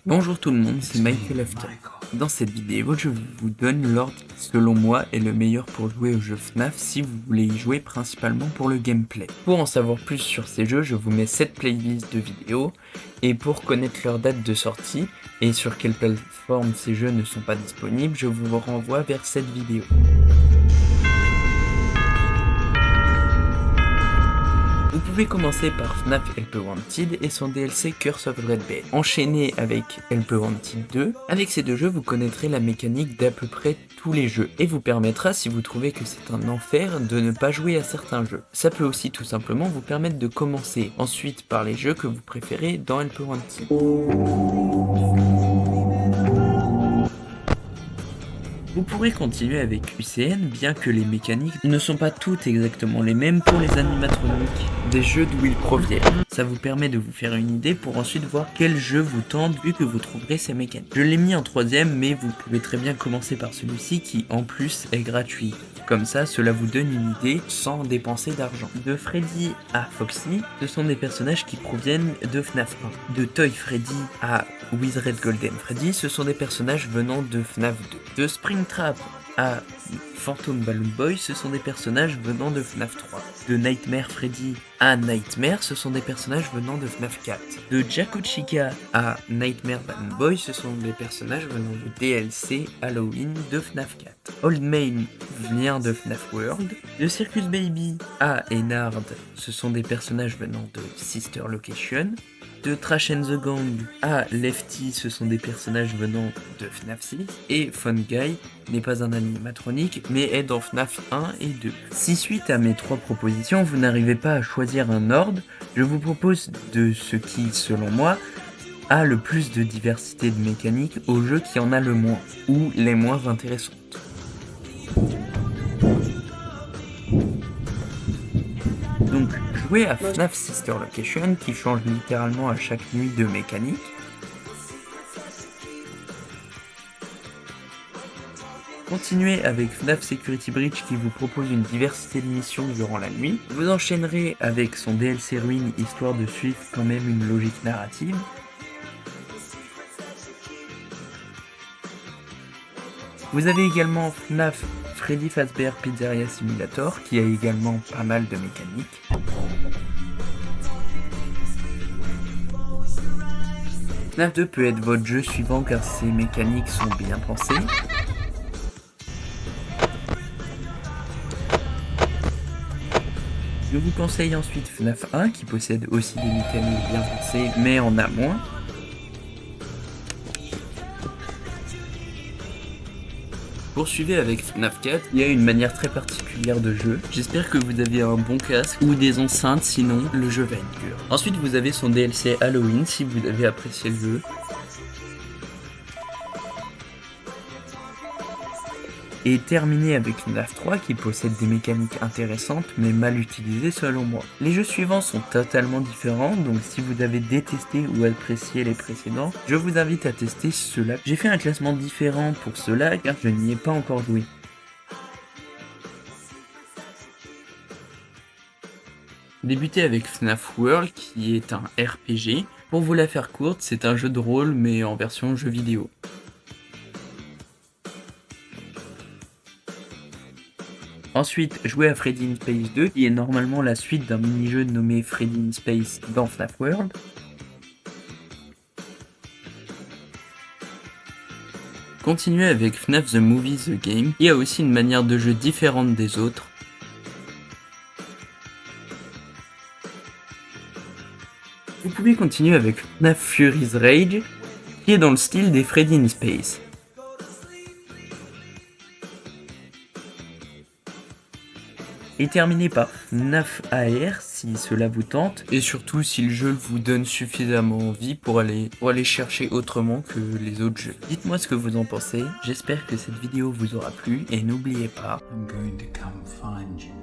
Bonjour tout le monde, c'est Michael After. Dans cette vidéo, je vous donne l'ordre qui, selon moi, est le meilleur pour jouer au jeu FNAF si vous voulez y jouer principalement pour le gameplay. Pour en savoir plus sur ces jeux, je vous mets cette playlist de vidéos, et pour connaître leur date de sortie et sur quelle plateforme ces jeux ne sont pas disponibles, je vous renvoie vers cette vidéo. Vous pouvez commencer par FNAF Help Wanted et son DLC Curse of Red Bed. Enchaîné avec Help Wanted 2, avec ces deux jeux vous connaîtrez la mécanique d'à peu près tous les jeux et vous permettra, si vous trouvez que c'est un enfer, de ne pas jouer à certains jeux. Ça peut aussi tout simplement vous permettre de commencer ensuite par les jeux que vous préférez dans Help Wanted. Vous pourrez continuer avec UCN, bien que les mécaniques ne sont pas toutes exactement les mêmes pour les animatroniques des jeux d'où ils proviennent. Ça vous permet de vous faire une idée pour ensuite voir quel jeu vous tente vu que vous trouverez ces mécaniques. Je l'ai mis en troisième, mais vous pouvez très bien commencer par celui-ci qui en plus est gratuit. Comme ça, cela vous donne une idée sans dépenser d'argent. De Freddy à Foxy, ce sont des personnages qui proviennent de FNAF 1. De Toy Freddy à Wizard Golden Freddy, ce sont des personnages venant de FNAF 2. De Springtrap à Phantom Balloon Boy, ce sont des personnages venant de FNAF 3. De Nightmare Freddy à Nightmare, ce sont des personnages venant de FNAF 4. De Jaco Chica à Nightmare Balloon Boy, ce sont des personnages venant du DLC Halloween de FNAF 4. Old Main vient de FNAF World. De Circus Baby à Ennard, ce sont des personnages venant de Sister Location. De Trash and the Gang à Lefty, ce sont des personnages venant de FNAF 6. Et Fun Guy n'est pas un animatronique, mais est dans FNAF 1 et 2. Si suite à mes trois propositions, vous n'arrivez pas à choisir un ordre, je vous propose de ce qui, selon moi, a le plus de diversité de mécaniques au jeu qui en a le moins, ou les moins intéressantes. Donc, jouez à FNAF Sister Location qui change littéralement à chaque nuit de mécanique. Continuez avec FNAF Security Breach qui vous propose une diversité de missions durant la nuit. Vous enchaînerez avec son DLC Ruin histoire de suivre quand même une logique narrative. Vous avez également FNAF Freddy Fazbear Pizzeria Simulator qui a également pas mal de mécaniques. FNAF 2 peut être votre jeu suivant car ses mécaniques sont bien pensées. Je vous conseille ensuite FNAF 1 qui possède aussi des mécaniques bien pensées mais en a moins. Poursuivez avec FNAF 4, il y a une manière très particulière de jeu. J'espère que vous avez un bon casque ou des enceintes, sinon le jeu va être dur. Ensuite vous avez son DLC Halloween si vous avez apprécié le jeu. Et terminer avec FNAF 3 qui possède des mécaniques intéressantes mais mal utilisées selon moi. Les jeux suivants sont totalement différents, donc si vous avez détesté ou apprécié les précédents, je vous invite à tester ceux-là. J'ai fait un classement différent pour ceux-là car je n'y ai pas encore joué. Débutez avec FNAF World qui est un RPG. Pour vous la faire courte, c'est un jeu de rôle mais en version jeu vidéo. Ensuite, jouez à Freddy in Space 2, qui est normalement la suite d'un mini-jeu nommé Freddy in Space dans FNAF World. Continuez avec FNAF The Movie The Game, qui a aussi une manière de jeu différente des autres. Vous pouvez continuer avec FNAF Fury's Rage, qui est dans le style des Freddy in Space. Et terminer par FNAF AR si cela vous tente, et surtout si le jeu vous donne suffisamment envie pour aller chercher autrement que les autres jeux. Dites-moi ce que vous en pensez, j'espère que cette vidéo vous aura plu, et n'oubliez pas... I'm going to come find you.